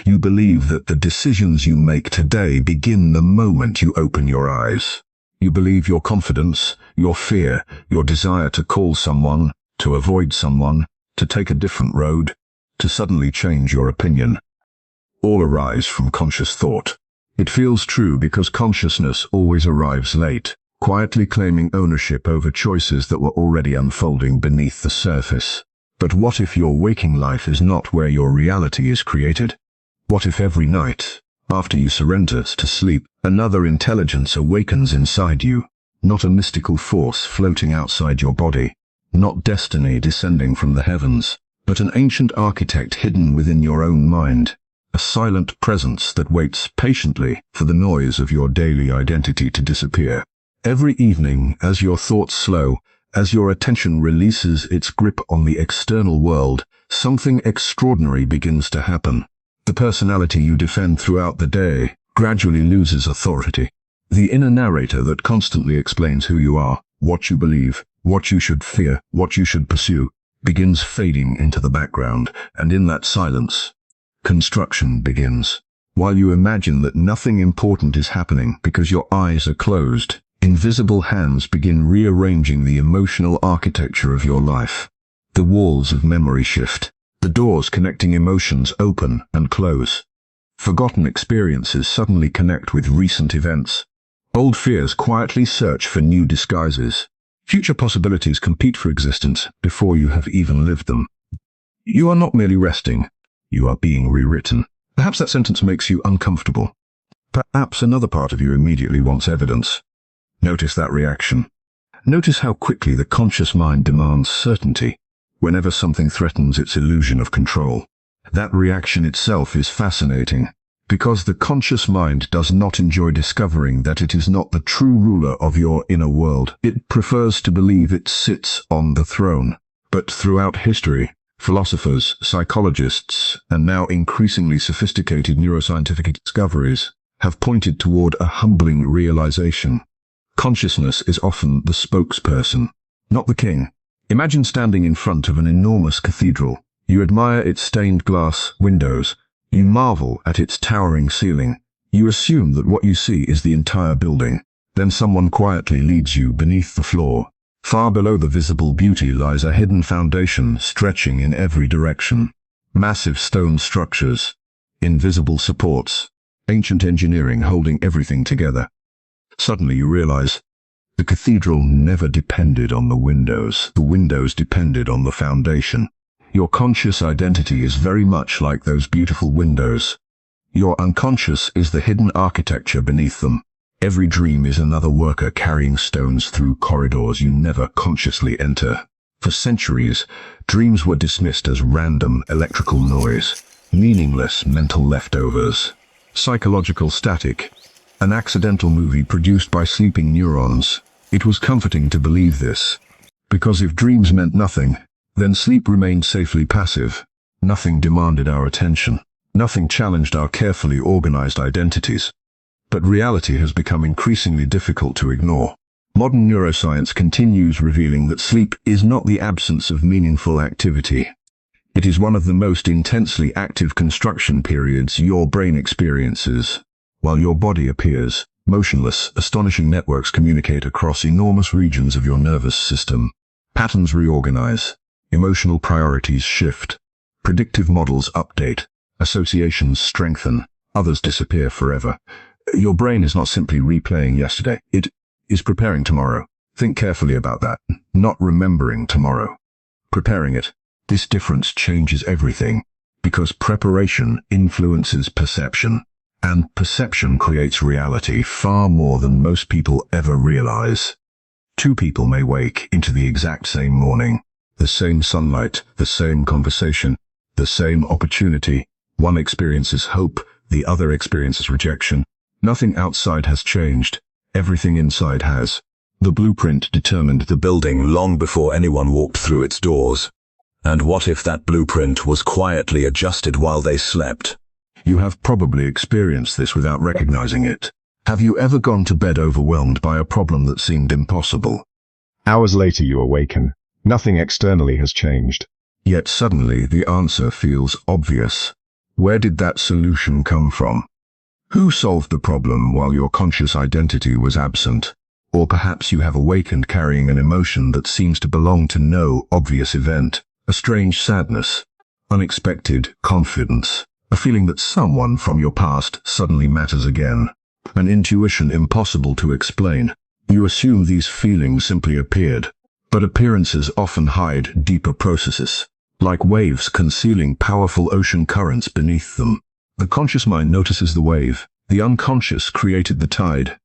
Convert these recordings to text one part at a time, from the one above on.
You believe that the decisions you make today begin the moment you open your eyes. You believe your confidence, your fear, your desire to call someone, to avoid someone, to take a different road, to suddenly change your opinion. All arise from conscious thought. It feels true because consciousness always arrives late, quietly claiming ownership over choices that were already unfolding beneath the surface. But what if your waking life is not where your reality is created? What if every night, after you surrender to sleep, another intelligence awakens inside you? Not a mystical force floating outside your body, not destiny descending from the heavens, but an ancient architect hidden within your own mind. A silent presence that waits patiently for the noise of your daily identity to disappear. Every evening, as your thoughts slow, as your attention releases its grip on the external world, something extraordinary begins to happen. The personality you defend throughout the day gradually loses authority. The inner narrator that constantly explains who you are, what you believe, what you should fear, what you should pursue, begins fading into the background, and in that silence, construction begins. While you imagine that nothing important is happening because your eyes are closed, invisible hands begin rearranging the emotional architecture of your life. The walls of memory shift. The doors connecting emotions open and close. Forgotten experiences suddenly connect with recent events. Old fears quietly search for new disguises. Future possibilities compete for existence before you have even lived them. You are not merely resting, you are being rewritten. Perhaps that sentence makes you uncomfortable. Perhaps another part of you immediately wants evidence. Notice that reaction. Notice how quickly the conscious mind demands certainty whenever something threatens its illusion of control. That reaction itself is fascinating, because the conscious mind does not enjoy discovering that it is not the true ruler of your inner world. It prefers to believe it sits on the throne. But throughout history, philosophers, psychologists, and now increasingly sophisticated neuroscientific discoveries have pointed toward a humbling realization. Consciousness is often the spokesperson, not the king. Imagine standing in front of an enormous cathedral. You admire its stained glass windows. You marvel at its towering ceiling. You assume that what you see is the entire building. Then someone quietly leads you beneath the floor. Far below the visible beauty lies a hidden foundation stretching in every direction. Massive stone structures, invisible supports, ancient engineering holding everything together. Suddenly you realize the cathedral never depended on the windows depended on the foundation. Your conscious identity is very much like those beautiful windows. Your unconscious is the hidden architecture beneath them. Every dream is another worker carrying stones through corridors you never consciously enter. For centuries, dreams were dismissed as random electrical noise, meaningless mental leftovers, psychological static, an accidental movie produced by sleeping neurons. It was comforting to believe this, because if dreams meant nothing, then sleep remained safely passive. Nothing demanded our attention. Nothing challenged our carefully organized identities. But reality has become increasingly difficult to ignore. Modern neuroscience continues revealing that sleep is not the absence of meaningful activity. It is one of the most intensely active construction periods your brain experiences. While your body appears motionless, astonishing networks communicate across enormous regions of your nervous system. Patterns reorganize, emotional priorities shift, predictive models update, associations strengthen, others disappear forever. Your brain is not simply replaying yesterday, it is preparing tomorrow. Think carefully about that. Not remembering tomorrow, preparing it. This difference changes everything, because preparation influences perception. And perception creates reality far more than most people ever realize. Two people may wake into the exact same morning, the same sunlight, the same conversation, the same opportunity. One experiences hope, the other experiences rejection. Nothing outside has changed, everything inside has. The blueprint determined the building long before anyone walked through its doors. And what if that blueprint was quietly adjusted while they slept? You have probably experienced this without recognizing it. Have you ever gone to bed overwhelmed by a problem that seemed impossible? Hours later you awaken. Nothing externally has changed. Yet suddenly the answer feels obvious. Where did that solution come from? Who solved the problem while your conscious identity was absent? Or perhaps you have awakened carrying an emotion that seems to belong to no obvious event, a strange sadness, unexpected confidence, a feeling that someone from your past suddenly matters again, an intuition impossible to explain. You assume these feelings simply appeared, but appearances often hide deeper processes, like waves concealing powerful ocean currents beneath them. The conscious mind notices the wave, the unconscious created the tide.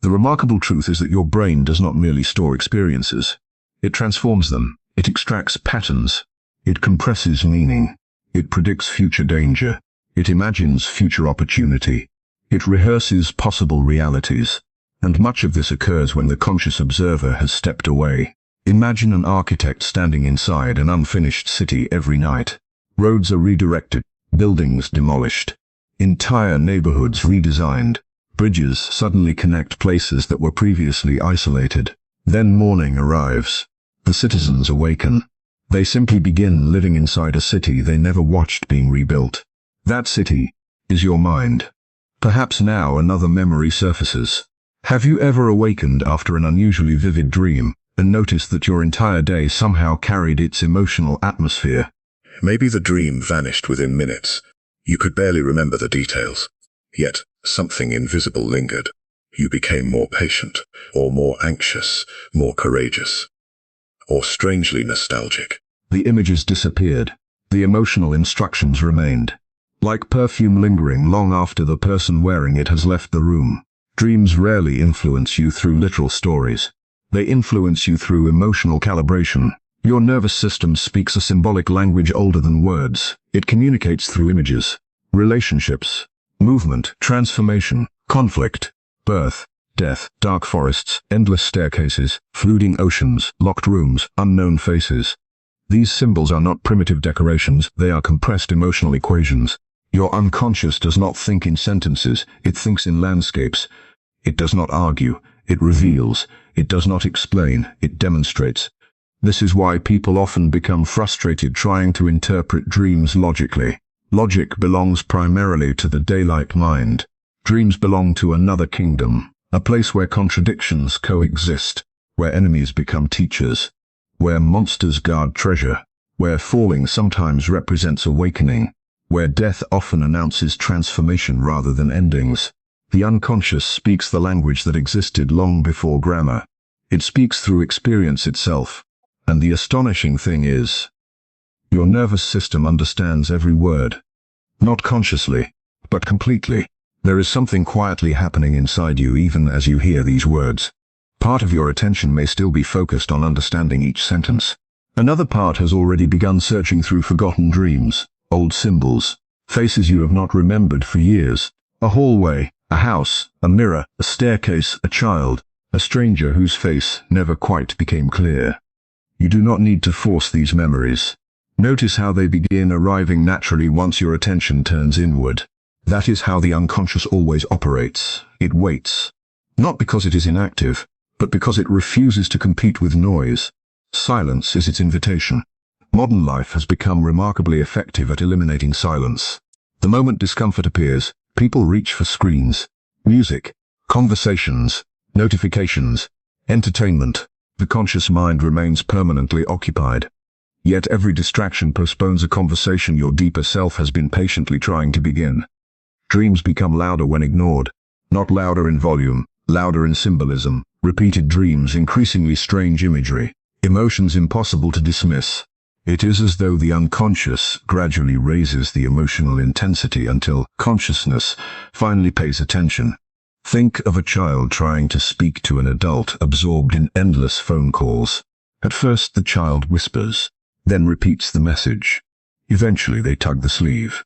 The remarkable truth is that your brain does not merely store experiences. It transforms them, it extracts patterns, it compresses meaning, it predicts future danger, it imagines future opportunity, it rehearses possible realities. And much of this occurs when the conscious observer has stepped away. Imagine an architect standing inside an unfinished city every night. Roads are redirected, buildings demolished, entire neighborhoods redesigned. Bridges suddenly connect places that were previously isolated. Then morning arrives. The citizens awaken. They simply begin living inside a city they never watched being rebuilt. That city is your mind. Perhaps now another memory surfaces. Have you ever awakened after an unusually vivid dream and noticed that your entire day somehow carried its emotional atmosphere? Maybe the dream vanished within minutes. You could barely remember the details. Yet, something invisible lingered. You became more patient, or more anxious, more courageous, or strangely nostalgic. The images disappeared. The emotional instructions remained, like perfume lingering long after the person wearing it has left the room. Dreams rarely influence you through literal stories. They influence you through emotional calibration. Your nervous system speaks a symbolic language older than words. It communicates through images, relationships, movement, transformation, conflict, birth, death, dark forests, endless staircases, flooding oceans, locked rooms, unknown faces. These symbols are not primitive decorations, they are compressed emotional equations. Your unconscious does not think in sentences, it thinks in landscapes. It does not argue, it reveals. It does not explain, it demonstrates. This is why people often become frustrated trying to interpret dreams logically. Logic belongs primarily to the daylight mind. Dreams belong to another kingdom, a place where contradictions coexist, where enemies become teachers, where monsters guard treasure, where falling sometimes represents awakening, where death often announces transformation rather than endings. The unconscious speaks the language that existed long before grammar. It speaks through experience itself. And the astonishing thing is, your nervous system understands every word. Not consciously, but completely. There is something quietly happening inside you even as you hear these words. Part of your attention may still be focused on understanding each sentence. Another part has already begun searching through forgotten dreams, old symbols, faces you have not remembered for years. A hallway, a house, a mirror, a staircase, a child, a stranger whose face never quite became clear. You do not need to force these memories. Notice how they begin arriving naturally once your attention turns inward. That is how the unconscious always operates. It waits. Not because it is inactive, but because it refuses to compete with noise. Silence is its invitation. Modern life has become remarkably effective at eliminating silence. The moment discomfort appears, people reach for screens, music, conversations, notifications, entertainment. The conscious mind remains permanently occupied. Yet every distraction postpones a conversation your deeper self has been patiently trying to begin. Dreams become louder when ignored. Not louder in volume, louder in symbolism. Repeated dreams, increasingly strange imagery. Emotions impossible to dismiss. It is as though the unconscious gradually raises the emotional intensity until consciousness finally pays attention. Think of a child trying to speak to an adult absorbed in endless phone calls. At first the child whispers, then repeats the message. Eventually they tug the sleeve.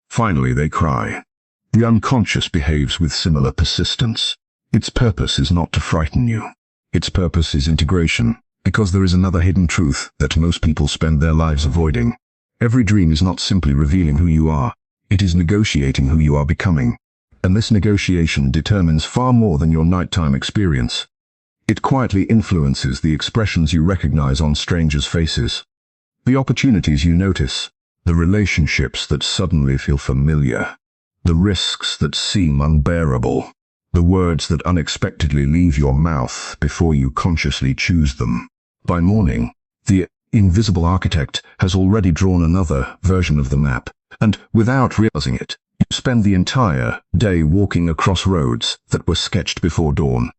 Finally they cry. The unconscious behaves with similar persistence. Its purpose is not to frighten you. Its purpose is integration, because there is another hidden truth that most people spend their lives avoiding. Every dream is not simply revealing who you are. It is negotiating who you are becoming. And this negotiation determines far more than your nighttime experience. It quietly influences the expressions you recognize on strangers' faces, the opportunities you notice, The relationships that suddenly feel familiar. The risks that seem unbearable. The words that unexpectedly leave your mouth before you consciously choose them. By morning, the invisible architect has already drawn another version of the map, and without realizing it, you spend the entire day walking across roads that were sketched before dawn.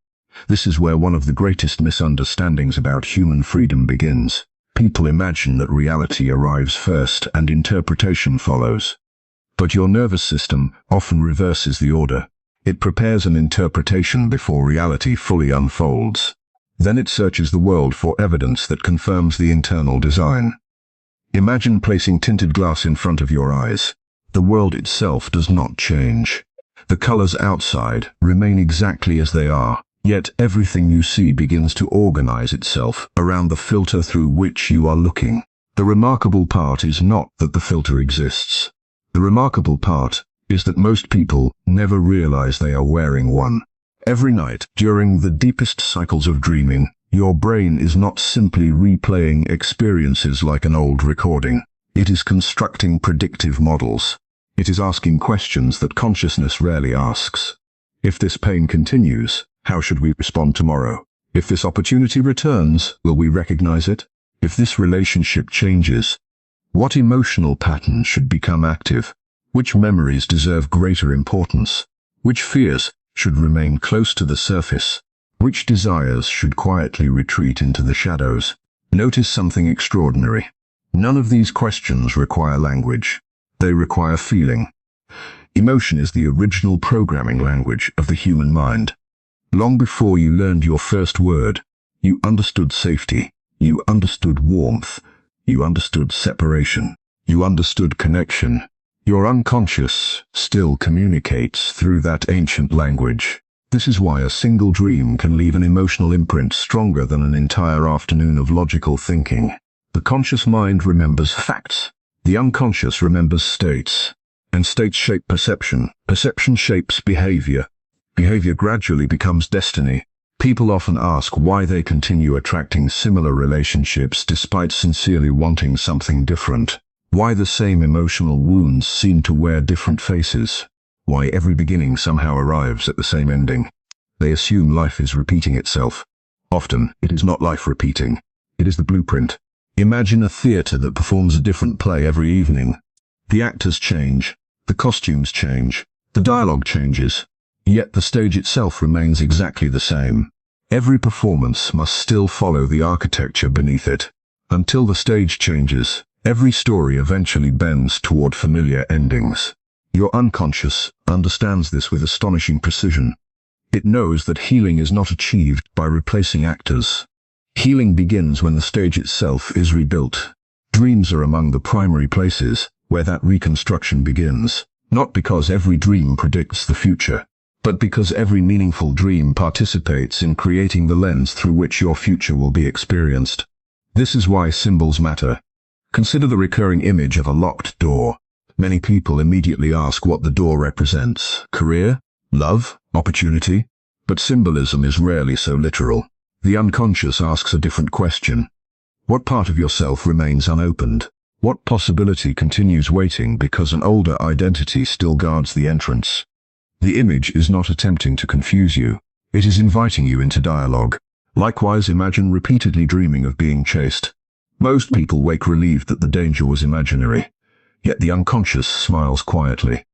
This is where one of the greatest misunderstandings about human freedom begins. People imagine that reality arrives first and interpretation follows. But your nervous system often reverses the order. It prepares an interpretation before reality fully unfolds. Then it searches the world for evidence that confirms the internal design. Imagine placing tinted glass in front of your eyes. The world itself does not change. The colors outside remain exactly as they are, yet everything you see begins to organize itself around the filter through which you are looking. The remarkable part is not that the filter exists. The remarkable part is that most people never realize they are wearing one. Every night, during the deepest cycles of dreaming, your brain is not simply replaying experiences like an old recording. It is constructing predictive models. It is asking questions that consciousness rarely asks. If this pain continues, how should we respond tomorrow? If this opportunity returns, will we recognize it? If this relationship changes, what emotional patterns should become active? Which memories deserve greater importance? Which fears should remain close to the surface? Which desires should quietly retreat into the shadows? Notice something extraordinary. None of these questions require language. They require feeling. Emotion is the original programming language of the human mind. Long before you learned your first word, you understood safety. You understood warmth. You understood separation. You understood connection. Your unconscious still communicates through that ancient language. This is why a single dream can leave an emotional imprint stronger than an entire afternoon of logical thinking. The conscious mind remembers facts. The unconscious remembers states. And states shape perception. Perception shapes behavior. Behavior gradually becomes destiny. People often ask why they continue attracting similar relationships despite sincerely wanting something different. Why the same emotional wounds seem to wear different faces. Why every beginning somehow arrives at the same ending. They assume life is repeating itself. Often, it is not life repeating. It is the blueprint. Imagine a theater that performs a different play every evening. The actors change. The costumes change. The dialogue changes. Yet the stage itself remains exactly the same. Every performance must still follow the architecture beneath it. Until the stage changes, every story eventually bends toward familiar endings. Your unconscious understands this with astonishing precision. It knows that healing is not achieved by replacing actors. Healing begins when the stage itself is rebuilt. Dreams are among the primary places where that reconstruction begins, not because every dream predicts the future, but because every meaningful dream participates in creating the lens through which your future will be experienced. This is why symbols matter. Consider the recurring image of a locked door. Many people immediately ask what the door represents: career, love, opportunity. But symbolism is rarely so literal. The unconscious asks a different question. What part of yourself remains unopened? What possibility continues waiting because an older identity still guards the entrance? The image is not attempting to confuse you. It is inviting you into dialogue. Likewise, imagine repeatedly dreaming of being chased. Most people wake relieved that the danger was imaginary. Yet the unconscious smiles quietly.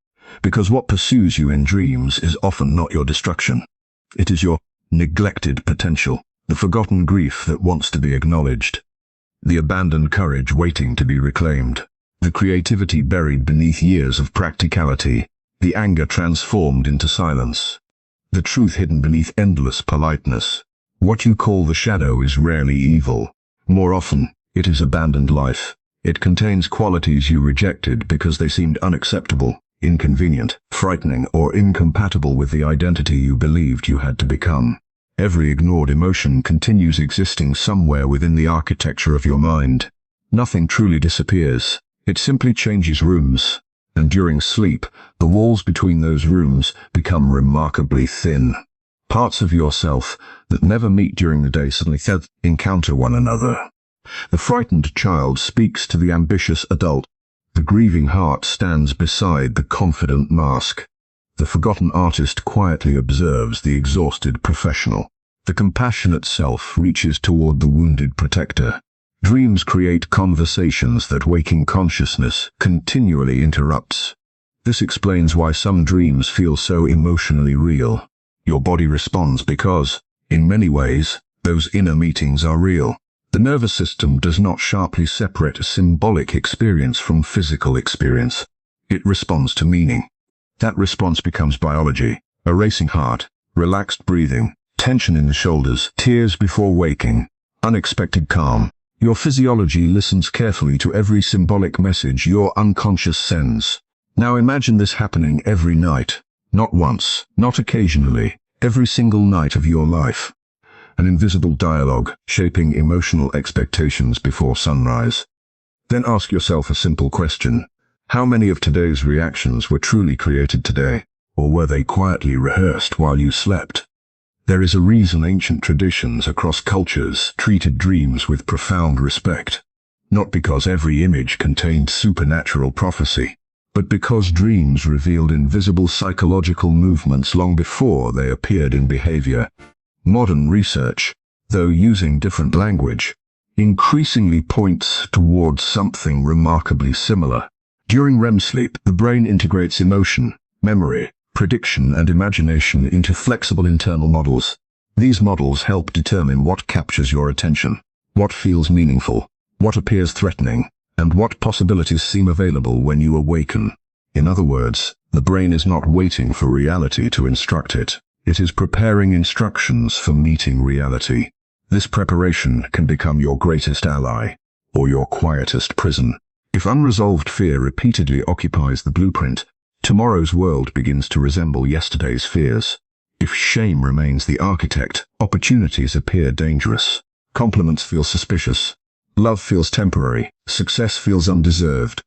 Because what pursues you in dreams is often not your destruction. It is your neglected potential, the forgotten grief that wants to be acknowledged, the abandoned courage waiting to be reclaimed, the creativity buried beneath years of practicality, the anger transformed into silence, the truth hidden beneath endless politeness. What you call the shadow is rarely evil. More often, it is abandoned life. It contains qualities you rejected because they seemed unacceptable, inconvenient, frightening, or incompatible with the identity you believed you had to become. Every ignored emotion continues existing somewhere within the architecture of your mind. Nothing truly disappears. It simply changes rooms. And during sleep, the walls between those rooms become remarkably thin. Parts of yourself that never meet during the day suddenly encounter one another. The frightened child speaks to the ambitious adult. The grieving heart stands beside the confident mask. The forgotten artist quietly observes the exhausted professional. The compassionate self reaches toward the wounded protector. Dreams create conversations that waking consciousness continually interrupts. This explains why some dreams feel so emotionally real. Your body responds because, in many ways, those inner meetings are real. The nervous system does not sharply separate a symbolic experience from physical experience. It responds to meaning. That response becomes biology: a racing heart, relaxed breathing, tension in the shoulders, tears before waking, unexpected calm. Your physiology listens carefully to every symbolic message your unconscious sends. Now imagine this happening every night. Not once, not occasionally, every single night of your life. An invisible dialogue, shaping emotional expectations before sunrise. Then ask yourself a simple question. How many of today's reactions were truly created today, or were they quietly rehearsed while you slept? There is a reason ancient traditions across cultures treated dreams with profound respect. Not because every image contained supernatural prophecy, but because dreams revealed invisible psychological movements long before they appeared in behavior. Modern research, though using different language, increasingly points towards something remarkably similar. During REM sleep, the brain integrates emotion, memory, prediction, and imagination into flexible internal models. These models help determine what captures your attention, what feels meaningful, what appears threatening, and what possibilities seem available when you awaken. In other words, the brain is not waiting for reality to instruct it. It is preparing instructions for meeting reality. This preparation can become your greatest ally, or your quietest prison. If unresolved fear repeatedly occupies the blueprint, tomorrow's world begins to resemble yesterday's fears. If shame remains the architect, opportunities appear dangerous. Compliments feel suspicious. Love feels temporary. Success feels undeserved.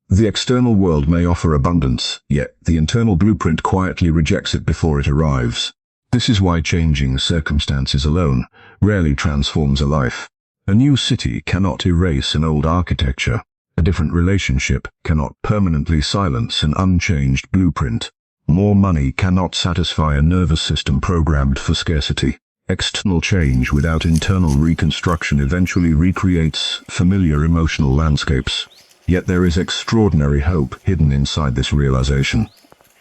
The external world may offer abundance, yet the internal blueprint quietly rejects it before it arrives. This is why changing circumstances alone rarely transforms a life. A new city cannot erase an old architecture. A different relationship cannot permanently silence an unchanged blueprint. More money cannot satisfy a nervous system programmed for scarcity. External change without internal reconstruction eventually recreates familiar emotional landscapes. Yet there is extraordinary hope hidden inside this realization.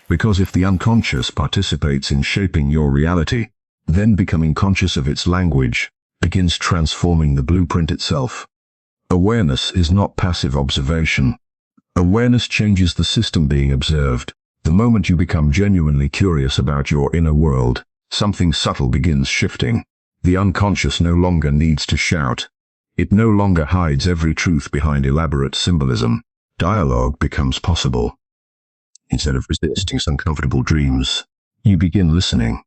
Because if the unconscious participates in shaping your reality, then becoming conscious of its language begins transforming the blueprint itself. Awareness is not passive observation. Awareness changes the system being observed. The moment you become genuinely curious about your inner world, something subtle begins shifting. The unconscious no longer needs to shout. It no longer hides every truth behind elaborate symbolism. Dialogue becomes possible. Instead of resisting uncomfortable dreams, you begin listening.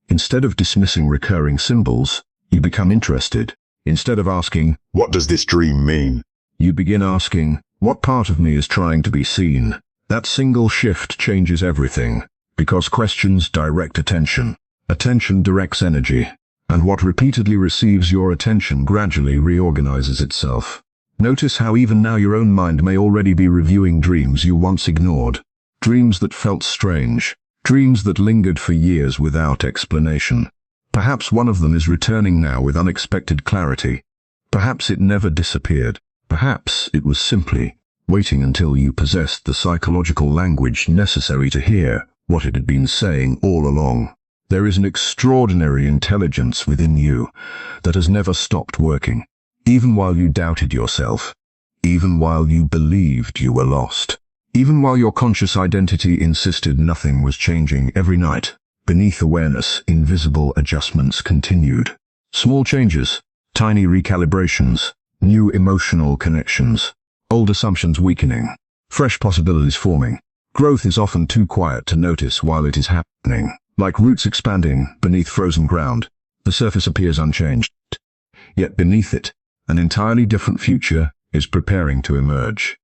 Instead of dismissing recurring symbols, you become interested. Instead of asking, What does this dream mean? you begin asking, what part of me is trying to be seen? That single shift changes everything, because questions direct attention. Attention directs energy. And what repeatedly receives your attention gradually reorganizes itself. Notice how even now your own mind may already be reviewing dreams you once ignored. Dreams that felt strange. Dreams that lingered for years without explanation. Perhaps one of them is returning now with unexpected clarity. Perhaps it never disappeared. Perhaps it was simply waiting until you possessed the psychological language necessary to hear what it had been saying all along. There is an extraordinary intelligence within you that has never stopped working, even while you doubted yourself, even while you believed you were lost, even while your conscious identity insisted nothing was changing. Every night, beneath awareness, invisible adjustments continued. Small changes, tiny recalibrations, new emotional connections, old assumptions weakening, fresh possibilities forming. Growth is often too quiet to notice while it is happening. Like roots expanding beneath frozen ground, the surface appears unchanged. Yet beneath it, an entirely different future is preparing to emerge.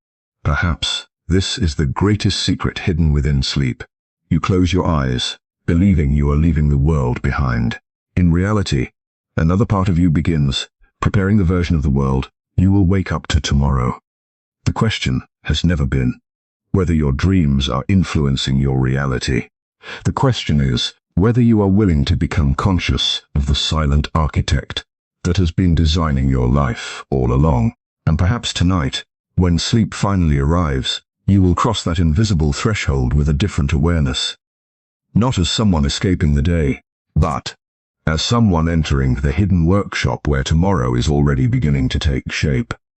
Perhaps this is the greatest secret hidden within sleep. You close your eyes, believing you are leaving the world behind. In reality, another part of you begins, preparing the version of the world you will wake up to tomorrow. The question, has never been. Whether your dreams are influencing your reality. The question is whether you are willing to become conscious of the silent architect that has been designing your life all along. And perhaps tonight, when sleep finally arrives, you will cross that invisible threshold with a different awareness. Not as someone escaping the day, but as someone entering the hidden workshop where tomorrow is already beginning to take shape.